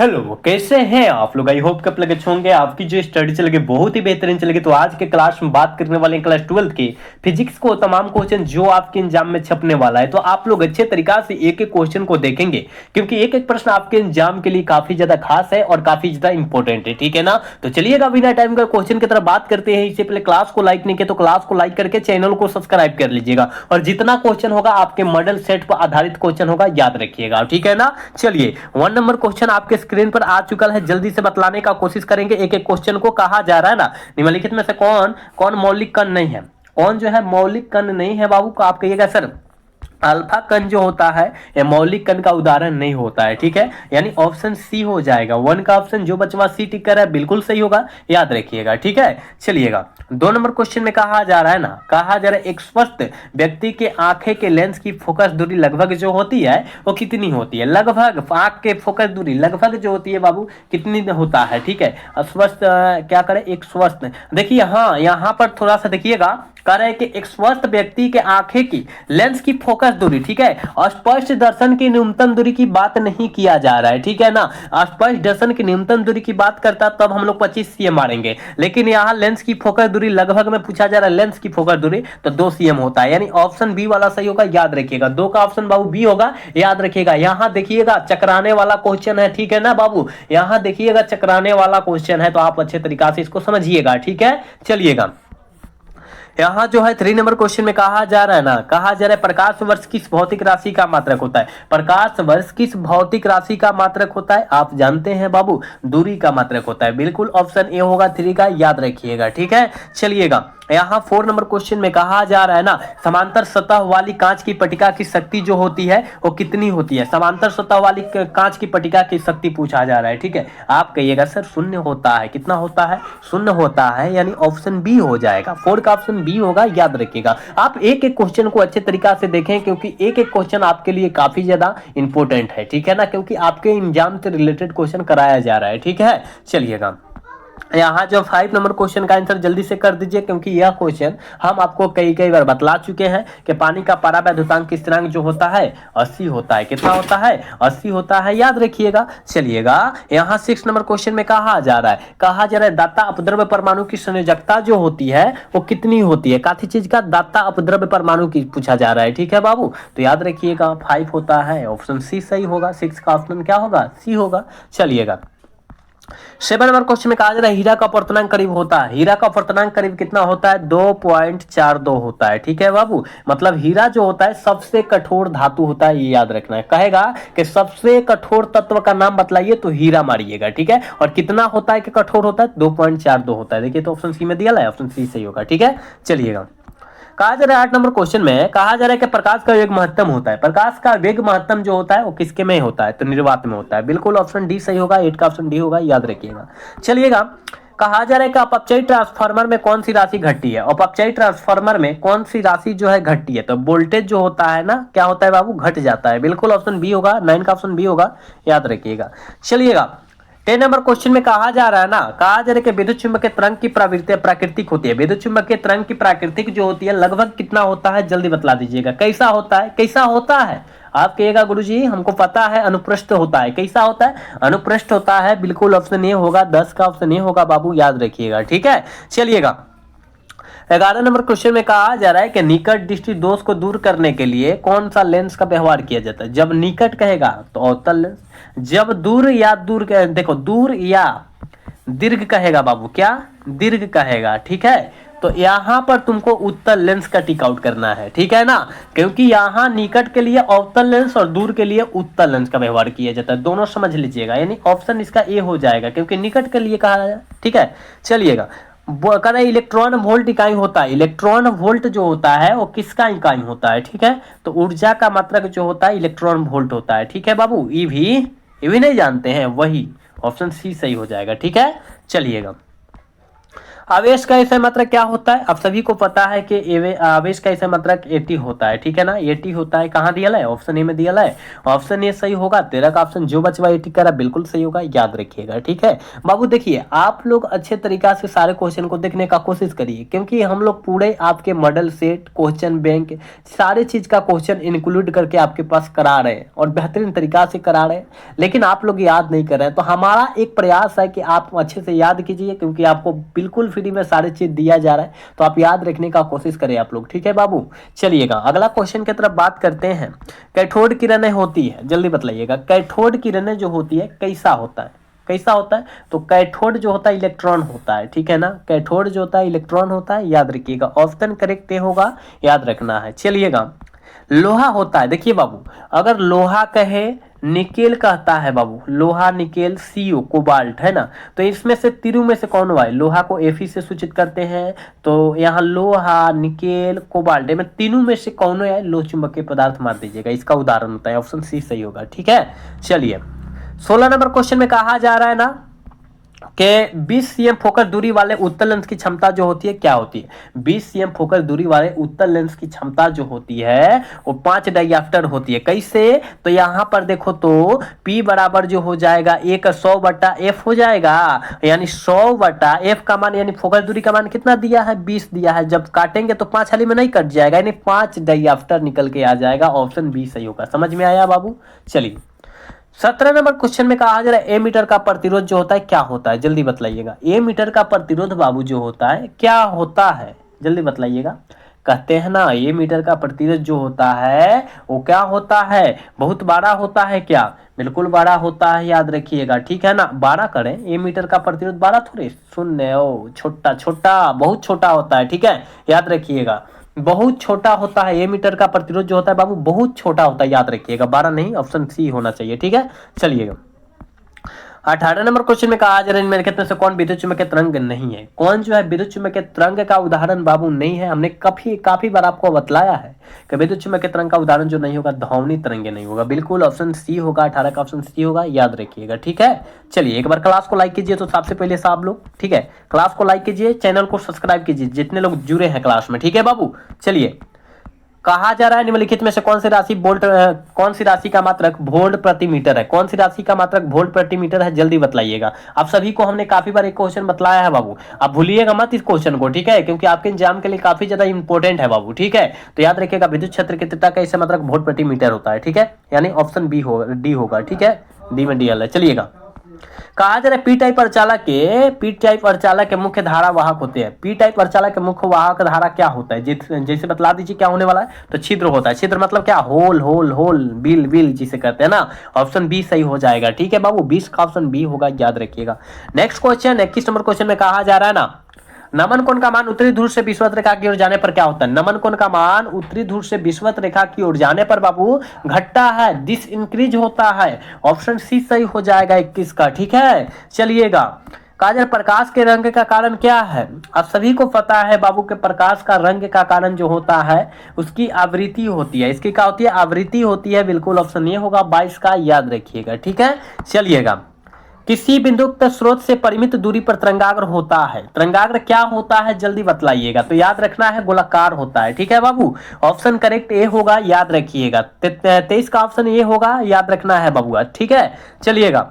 Hello, कैसे हैं आप लोग? आई होप कि आप लोग अच्छे होंगे। आपकी जो स्टडी चलेगी बहुत ही बेहतरीन चलेगी। तो आज के क्लास में बात करने वाले हैं क्लास 12 की फिजिक्स को तमाम क्वेश्चन जो आपके एग्जाम में छपने वाला है। तो आप लोग अच्छे तरीका से एक एक क्वेश्चन को देखेंगे, क्योंकि एक एक प्रश्न आपके एग्जाम के लिए काफी ज्यादा खास है और काफी ज्यादा इंपॉर्टेंट है। ठीक है ना? तो चलिएगा बिना टाइम का क्वेश्चन की तरफ बात करते हैं। इससे पहले क्लास को लाइक नहीं किया तो क्लास को लाइक करके चैनल को सब्सक्राइब कर लीजिएगा। और जितना क्वेश्चन होगा आपके मॉडल सेट पर आधारित क्वेश्चन होगा, याद रखिएगा। ठीक है ना? चलिए, 1 नंबर क्वेश्चन आपके स्क्रीन पर आ चुका है। जल्दी से बतलाने का कोशिश करेंगे एक एक क्वेश्चन को। कहा जा रहा है ना, निम्नलिखित में से कौन कौन मौलिक कण नहीं है? कौन जो है मौलिक कण नहीं है बाबू? को आप कहिएगा सर अल्फा कण जो होता है ये मौलिक कण का उदाहरण नहीं होता है। ठीक है, यानी ऑप्शन सी हो जाएगा। 1 का ऑप्शन जो बचवा सी टिक कर है बिल्कुल सही होगा, याद रखिएगा। ठीक है, चलिएगा 2 नंबर क्वेश्चन में कहा जा रहा है ना, कहा जा रहा है एक स्वस्थ व्यक्ति के आंखें के लेंस की फोकस दूरी लगभग जो होती है वो कितनी होती है? लगभग आंख के फोकस दूरी लगभग जो होती है बाबू कितनी होता है? ठीक है, स्वस्थ क्या करें, एक स्वस्थ, देखिए हाँ यहाँ पर थोड़ा सा देखिएगा, कह रहे हैं कि एक स्वस्थ व्यक्ति के आंखें की लेंस की फोकस दूरी, ठीक है, स्पष्ट दर्शन की न्यूनतम दूरी की बात नहीं किया जा रहा है। ठीक है ना, स्पष्ट दर्शन की न्यूनतम दूरी की बात करता तब हम लोग 25 सीएम मारेंगे, लेकिन यहाँ लेंस की फोकस दूरी लगभग में पूछा जा रहा है। लेंस की फोकस दूरी तो 2 सीएम होता है, यानी ऑप्शन बी वाला सही होगा, याद रखिएगा। 2 का ऑप्शन बाबू बी होगा, याद रखिएगा। यहाँ देखिएगा चकराने वाला क्वेश्चन है। ठीक है ना बाबू, यहाँ देखिएगा चकराने वाला क्वेश्चन है, तो आप अच्छे तरीका से इसको समझिएगा। ठीक है, चलिएगा यहाँ जो है 3 नंबर क्वेश्चन में कहा जा रहा है ना, कहा जा रहा है प्रकाश वर्ष किस भौतिक राशि का मात्रक होता है? प्रकाश वर्ष किस भौतिक राशि का मात्रक होता है? आप जानते हैं बाबू, दूरी का मात्रक होता है। बिल्कुल ऑप्शन ए होगा 3 का, याद रखिएगा। ठीक है, चलिएगा यहाँ 4 नंबर क्वेश्चन में कहा जा रहा है ना, समांतर सतह वाली कांच की पट्टिका की शक्ति जो होती है वो कितनी होती है? समांतर सतह वाली कांच की पट्टिका की शक्ति पूछा जा रहा है। ठीक है, आप कहिएगा सर शून्य होता है। कितना होता है? शून्य होता है, यानी ऑप्शन बी हो जाएगा। 4 का ऑप्शन बी होगा, याद रखिएगा। आप एक एक क्वेश्चन को अच्छे तरीका से देखें, क्योंकि एक एक क्वेश्चन आपके लिए काफी ज्यादा इंपॉर्टेंट है। ठीक है ना, क्योंकि आपके एग्जाम से रिलेटेड क्वेश्चन कराया जा रहा है। ठीक है, चलिएगा यहाँ जो 5 नंबर क्वेश्चन का आंसर जल्दी से कर दीजिए, क्योंकि यह क्वेश्चन हम आपको कई बार बतला चुके हैं कि पानी का परावैद्युतांक स्थिरांक जो होता है 80 होता है। कितना होता है? 80 होता है, याद रखिएगा। चलिएगा यहाँ 6 नंबर क्वेश्चन में कहा जा रहा है दाता अपद्रव्य परमाणु की संयोजकता जो होती है वो कितनी होती है? काफी चीज का दाता अपद्रव्य परमाणु की पूछा जा रहा है। ठीक है बाबू, तो याद रखिएगा 5 होता है, ऑप्शन सी सही होगा। 6 का ऑप्शन क्या होगा? सी होगा। चलिएगा 7 नंबर क्वेश्चन में कहा जा रहा है हीरा का अपवर्तनांक करीब होता है। हीरा का अपवर्तनांक करीब कितना होता है? 2.42 होता है। ठीक है बाबू, मतलब हीरा जो होता है सबसे कठोर धातु होता है, ये याद रखना है। कहेगा कि सबसे कठोर तत्व का नाम बतलाइए तो हीरा मारिएगा। ठीक है, और कितना होता है कि कठोर होता है? 2.42 होता है। देखिए तो ऑप्शन सी में दिया है, ऑप्शन सी सही होगा। ठीक है, चलिएगा कहा जा रहा है 8 नंबर क्वेश्चन में कहा जा रहा है कि प्रकाश का वेग महत्तम होता है। प्रकाश का वेग महत्तम जो होता है वो किसके में होता है? तो निर्वात में होता है। बिल्कुल ऑप्शन डी सही होगा। 8 का ऑप्शन डी होगा, याद रखिएगा। चलिएगा कहा जा रहा है कि अपचयी ट्रांसफार्मर में कौन सी राशि घटती है? अपचयी ट्रांसफार्मर में कौन सी राशि जो है घटती है? तो वोल्टेज जो होता है ना, क्या होता है बाबू? घट जाता है। बिल्कुल ऑप्शन बी होगा। 9 का ऑप्शन बी होगा, याद रखिएगा। चलिएगा 10 नंबर क्वेश्चन में कहा जा रहा है ना, कहा जा रहा है कि विद्युत चुम्बकीय तरंग की प्रवृत्ति प्राकृतिक होती है। विद्युत चुम्बकीय तरंग की प्राकृतिक जो होती है लगभग कितना होता है? जल्दी बतला दीजिएगा। कैसा होता है? कैसा होता है? आप कहिएगा गुरुजी हमको पता है, अनुप्रस्थ होता है। कैसा होता है? अनुप्रस्थ होता है। बिल्कुल ऑप्शन ए होगा। 10 का ऑप्शन ए होगा बाबू, याद रखिएगा। ठीक है, चलिएगा 11 नंबर क्वेश्चन में कहा जा रहा है कि निकट दृष्टि दोष को दूर करने के लिए कौन सा लेंस का व्यवहार किया जाता है? जब निकट कहेगा तो अवतल लेंस, जब दूर या दूर देखो दूर या दीर्घ कहेगा बाबू, क्या दीर्घ कहेगा? ठीक है, तो यहाँ पर तुमको उत्तल लेंस का टिक आउट करना है। ठीक है ना, क्योंकि यहाँ निकट के लिए अवतल लेंस और दूर के लिए उत्तल लेंस का व्यवहार किया जाता है। दोनों समझ लीजिएगा, यानी ऑप्शन इसका ए हो जाएगा, क्योंकि निकट के लिए कहा जाए। ठीक है, चलिएगा कहना इलेक्ट्रॉन वोल्ट इकाई होता है। इलेक्ट्रॉन वोल्ट जो होता है वो किसका इकाई होता है? ठीक है, तो ऊर्जा का मात्रक जो होता है इलेक्ट्रॉन वोल्ट होता है। ठीक है बाबू, ये भी नहीं जानते हैं, वही ऑप्शन सी सही हो जाएगा। ठीक है, चलिएगा आवेश का ऐसा मात्रक क्या होता है? आप सभी को पता है कि आवेश का ऐसा मात्रक एटी होता है, ठीक है ना, एटी होता है। कहाँ दिया है? ऑप्शन ए में दिया है। ऑप्शन ए सही होगा। 13 का ऑप्शन जो बचवा एटी करा बिल्कुल सही होगा, याद रखिएगा, ठीक है बाबू। देखिए आप लोग अच्छे तरीका से सारे क्वेश्चन को देखने का कोशिश करिए, क्योंकि हम लोग पूरे आपके मॉडल सेट, क्वेश्चन बैंक, सारे चीज का क्वेश्चन इंक्लूड करके आपके पास करा रहे हैं और बेहतरीन तरीका से करा रहे हैं, लेकिन आप लोग याद नहीं कर रहे हैं। तो हमारा एक प्रयास है कि आप अच्छे से याद कीजिए, क्योंकि आपको बिल्कुल फ्री में सारे चीज दिया जा रहा है, तो आप याद रखने का कोशिश करें आप लोग, ठीक है बाबू। चलिएगा अगला क्वेश्चन की तरफ बात करते हैं। कैथोड किरणें होती है, जल्दी बतलाइएगा, कैथोड किरणें जो होती है कैसा होता है? कैसा होता है? तो कैथोड जो होता है इलेक्ट्रॉन होता है, ठीक है ना, कैथोड जो होता है इलेक्ट्रॉन होता है, याद रखिएगा। ऑप्शन करेक्ट होगा, याद रखना है। चलिएगा लोहा होता है, देखिए बाबू, अगर लोहा कहे, निकेल कहता है बाबू, लोहा, निकेल, सीओ, कोबाल्ट, है ना, तो इसमें से तीनों में से कौन हुआ है? लोहा को एफी से सूचित करते हैं, तो यहाँ लोहा, निकेल, कोबाल्ट में तीनों में से कौन है? लोह चुंबकीय पदार्थ मार दीजिएगा, इसका उदाहरण होता है। ऑप्शन सी सही होगा, ठीक है। चलिए 16 नंबर क्वेश्चन में कहा जा रहा है ना कि 20 सीएम फोकस दूरी वाले उत्तल लेंस की क्षमता जो होती है क्या होती है? 20 सीएम फोकस दूरी वाले उत्तल लेंस की क्षमता जो होती है वो 5 डायऑप्टर होती है। कैसे? तो यहाँ पर देखो तो P बराबर जो हो जाएगा 100/f हो जाएगा, यानी 100/f का मान, यानी फोकस दूरी का मान कितना दिया है? 20 दिया है। जब काटेंगे तो 5 हाली में नहीं कट जाएगा, यानी 5 डायऑप्टर निकल के आ जाएगा। ऑप्शन बी सही होगा। समझ में आया बाबू? चलिए 17 नंबर क्वेश्चन में कहा जा रहा है ए मीटर का प्रतिरोध जो होता है क्या होता है? जल्दी बतलाइएगा। ए मीटर का प्रतिरोध बाबू जो होता है क्या होता है? जल्दी बतलाइएगा। कहते हैं ना ए मीटर का प्रतिरोध जो होता है वो क्या होता है? बहुत बड़ा होता है क्या? बिल्कुल बड़ा होता है, याद रखिएगा, ठीक है ना। 12 करें, ए मीटर का प्रतिरोध 12 थोड़े, शून्य, ओ छोटा छोटा, बहुत छोटा होता है, ठीक है, याद रखिएगा, बहुत छोटा होता है। ए मीटर का प्रतिरोध जो होता है बाबू बहुत छोटा होता है, याद रखिएगा, 12 नहीं, ऑप्शन सी होना चाहिए, ठीक है। चलिएगा 18 नंबर क्वेश्चन में कहा जा रहा है निम्नलिखित में से कौन विद्युत चुम्बकीय तरंग नहीं है? कौन जो है विद्युत चुम्बकीय तरंग का उदाहरण बाबू नहीं है? हमने काफी बार आपको बतलाया है कि विद्युत चुम्बकीय तरंग का उदाहरण जो नहीं होगा ध्वनि तरंग नहीं होगा, बिल्कुल ऑप्शन सी होगा। 18 का ऑप्शन सी होगा, याद रखिएगा, ठीक है। चलिए एक बार क्लास को लाइक कीजिए तो सबसे पहले सब लोग, ठीक है, क्लास को लाइक कीजिए, चैनल को सब्सक्राइब कीजिए जितने लोग जुड़े हैं क्लास में, ठीक है बाबू। चलिए कहा जा रहा है निम्नलिखित में से कौन सी राशि का मात्रक वोल्ट प्रति मीटर है? कौन सी राशि का मात्रक वोल्ट प्रति मीटर है? जल्दी बतलाइएगा। आप सभी को हमने काफी बार एक क्वेश्चन बतलाया है बाबू, आप भूलिएगा मत इस क्वेश्चन को, ठीक है, क्योंकि आपके एग्जाम के लिए काफी ज्यादा इंपॉर्टेंट है बाबू, ठीक है। तो याद रखिएगा विद्युत क्षेत्र की तीव्रता का ऐसा मात्रक वोल्ट प्रति मीटर होता है, ठीक है, यानी ऑप्शन बी होगा, डी होगा, ठीक है, डी में डीएल है। चलिएगा कहा जा रहा है पी टाइप अर्चालक के मुख्य धारा वाहक होते हैं। पी टाइप अर्चालक के मुख्य वाहक धारा क्या होता है? जैसे बतला दीजिए क्या होने वाला है। तो छिद्र होता है। छिद्र मतलब क्या? होल, बिल जिसे कहते हैं ना। ऑप्शन बी सही हो जाएगा, ठीक है बाबू, 20 का ऑप्शन बी होगा, याद रखिएगा। नेक्स्ट क्वेश्चन 21 नंबर क्वेश्चन में कहा जा रहा है ना नमन कोण का मान उत्तरी ध्रुव से विषुवत रेखा की ओर जाने पर क्या होता है? नमन कोण का मान उत्तरी ध्रुव से विषुवत रेखा की ओर जाने पर बाबू घटता है, दिस इंक्रीज होता है। ऑप्शन सी सही हो जाएगा 21 का, ठीक है। चलिएगा काजल प्रकाश के रंग का कारण क्या है? आप सभी को पता है बाबू के प्रकाश का रंग का कारण जो होता है उसकी आवृत्ति होती है। इसकी क्या होती है? आवृत्ति होती है, बिल्कुल ऑप्शन ये होगा 22 का, याद रखिएगा, ठीक है। चलिएगा किसी बिंदुक्त स्रोत से परिमित दूरी पर तरंगाग्र होता है। तरंगाग्र क्या होता है? जल्दी बतलाइएगा। तो याद रखना है गोलाकार होता है, ठीक है बाबू। ऑप्शन करेक्ट ए होगा, याद रखिएगा। 23 का ऑप्शन ए होगा, याद रखना है बाबूआ, ठीक है। चलिएगा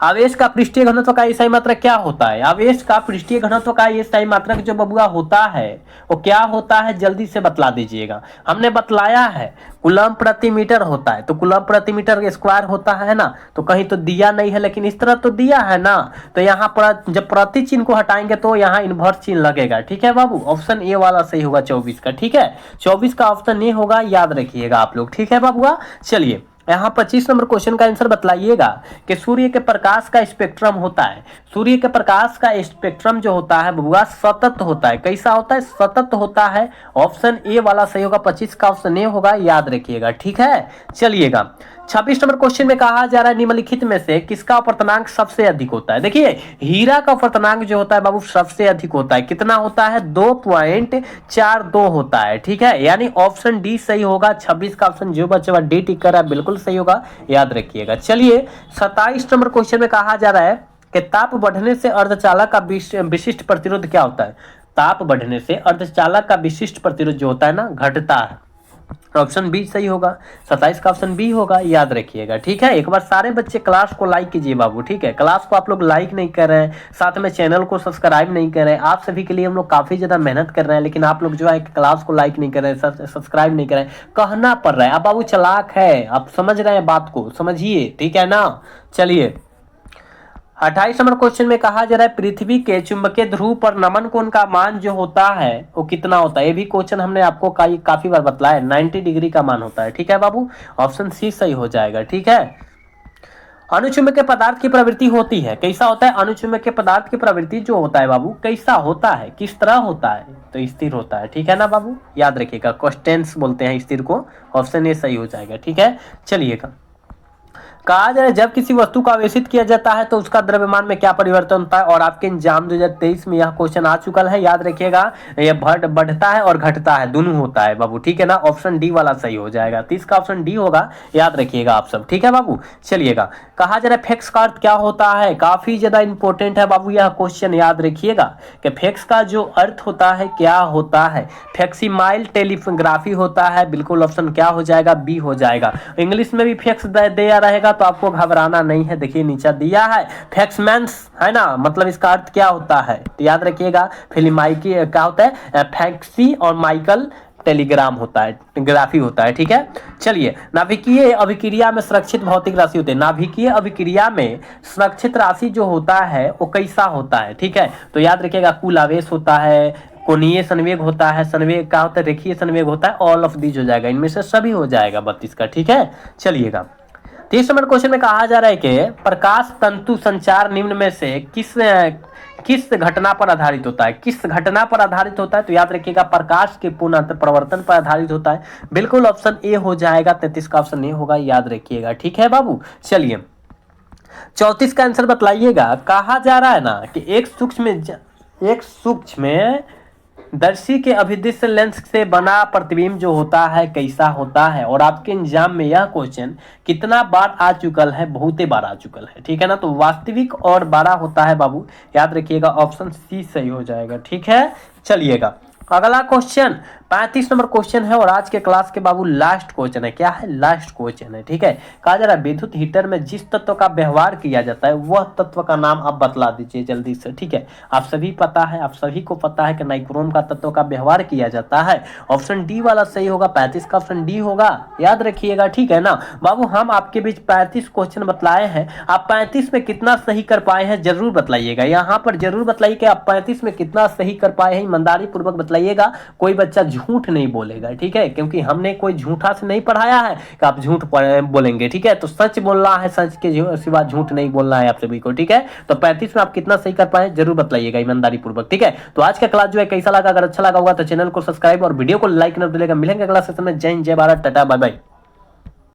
आवेश का पृष्ठीय घनत्व का ईसाई मात्रक क्या होता है? आवेश का पृष्ठीय घनत्व का ईसाई मात्रक जो बबुआ होता है वो क्या होता है? जल्दी से बतला दीजिएगा। हमने बतलाया है कूलम प्रति मीटर होता है, तो कूलम प्रति मीटर स्क्वायर होता है ना। तो कहीं तो दिया नहीं है, लेकिन इस तरह तो दिया है ना। तो यहाँ पर जब प्रति चिन्ह को हटाएंगे तो यहाँ इन्वर्स चिन्ह लगेगा, ठीक है बाबू। ऑप्शन ए वाला सही होगा 24 का, ठीक है। 24 का ऑप्शन ए होगा, याद रखिएगा आप लोग, ठीक है बाबूआ। चलिए यहाँ 25 नंबर क्वेश्चन का आंसर बतलाइएगा कि सूर्य के प्रकाश का स्पेक्ट्रम होता है। सूर्य के प्रकाश का स्पेक्ट्रम जो होता है बबुआ सतत होता है। कैसा होता है? सतत होता है। ऑप्शन ए वाला सही होगा, 25 का ऑप्शन ए होगा, याद रखिएगा, ठीक है। चलिएगा 26 नंबर क्वेश्चन में कहा जा रहा है निम्नलिखित में से किसका अपवर्तनांक सबसे अधिक होता है? देखिए हीरा का अपवर्तनांक जो होता है बाबू सबसे अधिक होता है। कितना होता है? 2.42 होता है, ठीक है, यानी ऑप्शन डी सही होगा। 26 का ऑप्शन जो बच्चा डी टिक कर रहा है बिल्कुल सही होगा, याद रखिएगा। चलिए 27 नंबर क्वेश्चन में कहा जा रहा है कि ताप बढ़ने से अर्धचालक का विशिष्ट प्रतिरोध क्या होता है। ताप बढ़ने से अर्धचालक का विशिष्ट प्रतिरोध जो होता है ना, घटता है। ऑप्शन बी सही होगा, 27 का ऑप्शन बी होगा, याद रखिएगा। ठीक है, एक बार सारे बच्चे क्लास को लाइक कीजिए बाबू। ठीक है, क्लास को आप लोग लाइक नहीं कर रहे हैं, साथ में चैनल को सब्सक्राइब नहीं कर रहे हैं। आप सभी के लिए हम लोग काफी ज्यादा मेहनत कर रहे हैं, लेकिन आप लोग जो है क्लास को लाइक नहीं कर रहे हैं, सब्सक्राइब नहीं कर रहे हैं, कहना पड़ रहा है। अब बाबू चालाक है, आप समझ रहे हैं बात को, समझिए। ठीक है ना, चलिए 28 नंबर क्वेश्चन में कहा जा रहा है पृथ्वी के चुंबकीय ध्रुव पर नमन कोण का मान जो होता है वो कितना होता है। ये भी क्वेश्चन हमने आपको काफी बार बतलाया है, 90 डिग्री का मान होता है। ठीक है बाबू, ऑप्शन सी सही हो जाएगा। ठीक है, अनुचुंबकीय पदार्थ की प्रवृत्ति होती है, कैसा होता है। अनुचुंबकीय पदार्थ की प्रवृत्ति जो होता है बाबू, कैसा होता है, किस तरह होता है, तो स्थिर होता है। ठीक है ना बाबू, याद रखिएगा, कॉन्स्टेंट बोलते हैं स्थिर को। ऑप्शन ए सही हो जाएगा। ठीक है, चलिएगा, कहा जाए जब किसी वस्तु को आवेशित किया जाता है तो उसका द्रव्यमान में क्या परिवर्तन होता है। और आपके एग्जाम 2023 में यह क्वेश्चन आ चुका है, याद रखिएगा। यह बढ़ता है और घटता है, दोनों होता है बाबू। ठीक है ना, ऑप्शन डी वाला सही हो जाएगा। 30 का ऑप्शन डी होगा, याद रखिएगा आप सब। ठीक है बाबू, चलिएगा, कहा जा रहा है फेक्स का अर्थ क्या होता है। काफी ज्यादा इंपॉर्टेंट है बाबू यह क्वेश्चन, याद रखिएगा कि फेक्स का जो अर्थ होता है क्या होता है। फेक्सिमाइल टेलीग्राफी होता है, बिल्कुल ऑप्शन क्या हो जाएगा, बी हो जाएगा। इंग्लिश में भी फेक्स दिया रहेगा तो आपको घबराना नहीं है, देखिए नीचे दिया है फैक्समैन्स, है ना, मतलब इसका अर्थ क्या होता है, तो याद रखिएगा फिल्माइकी क्या होता है, फैक्सी और माइकल टेलीग्राम होता है, ग्राफी होता है। ठीक है, चलिए, नाभिकीय अभिक्रिया में सुरक्षित भौतिक राशि होते हैं। नाभिकीय अभिक्रिया में सुरक्षित राशि जो होता है वो कैसा होता है। ठीक है, तो याद रखिएगा कुल आवेश होता है, कोणीय संवेग होता है, संवेग क्या होता है, रेखीय संवेग होता है, ऑल ऑफ दीज हो जाएगा, इनमें से सभी हो जाएगा 32 का। ठीक है, चलिएगा, 30 नंबर क्वेश्चन में कहा जा रहा है कि प्रकाश तंतु संचार निम्न में से किस घटना पर आधारित होता है। किस घटना पर आधारित होता है, तो याद रखिएगा प्रकाश के पुनः प्रवर्तन पर आधारित होता है, बिल्कुल ऑप्शन ए हो जाएगा। 33 का ऑप्शन ए होगा, याद रखिएगा। ठीक है बाबू, चलिए 34 का आंसर बतलाइएगा। कहा जा रहा है ना कि एक सूक्ष्म दर्शी के अभिदृश्य लेंस से बना प्रतिबिंब जो होता है कैसा होता है। और आपके एग्जाम में यह क्वेश्चन कितना बार आ चुकल है, बहुत ही बार आ चुकल है। ठीक है ना, तो वास्तविक और बड़ा होता है बाबू, याद रखिएगा, ऑप्शन सी सही हो जाएगा। ठीक है, चलिएगा, अगला क्वेश्चन 35 नंबर क्वेश्चन है और आज के क्लास के बाबू लास्ट क्वेश्चन है। क्या है, लास्ट क्वेश्चन है। ठीक है, कहा जा रहा है विद्युत हीटर में जिस तत्व का व्यवहार किया जाता है वह तत्व का नाम आप बतला दीजिए जल्दी से। ठीक है, आप सभी को पता है कि नाइक्रोम का तत्व का व्यवहार किया जाता है। ऑप्शन डी वाला सही होगा, 35 का ऑप्शन डी होगा, याद रखिएगा। ठीक है ना बाबू, हम आपके बीच 35 क्वेश्चन बतलाए हैं, आप 35 में कितना सही कर पाए हैं जरूर बतलाइएगा। यहाँ पर जरूर बताइए कि आप 35 में कितना सही कर पाए हैं, ईमानदारी पूर्वक बताइएगा, कोई बच्चा झूठ नहीं बोलेगा। ठीक है, क्योंकि हमने कोई झूठा से नहीं पढ़ाया है कि आप झूठ बोलेंगे। ठीक है, तो सच बोलना है, सच के सिवा झूठ नहीं बोलना है आप सभी को। ठीक है, तो 35 में आप कितना सही कर पाए जरूर बताइएगा ईमानदारी पूर्वक। ठीक है, तो आज का क्लास जो है कैसा लगा, अगर अच्छा लगा होगा तो चैनल को सब्सक्राइब और वीडियो को लाइक कर दीजिएगा। मिलेंगे अगला सेशन में। जय हिंद, जय भारत, टाटा, बाय बाय।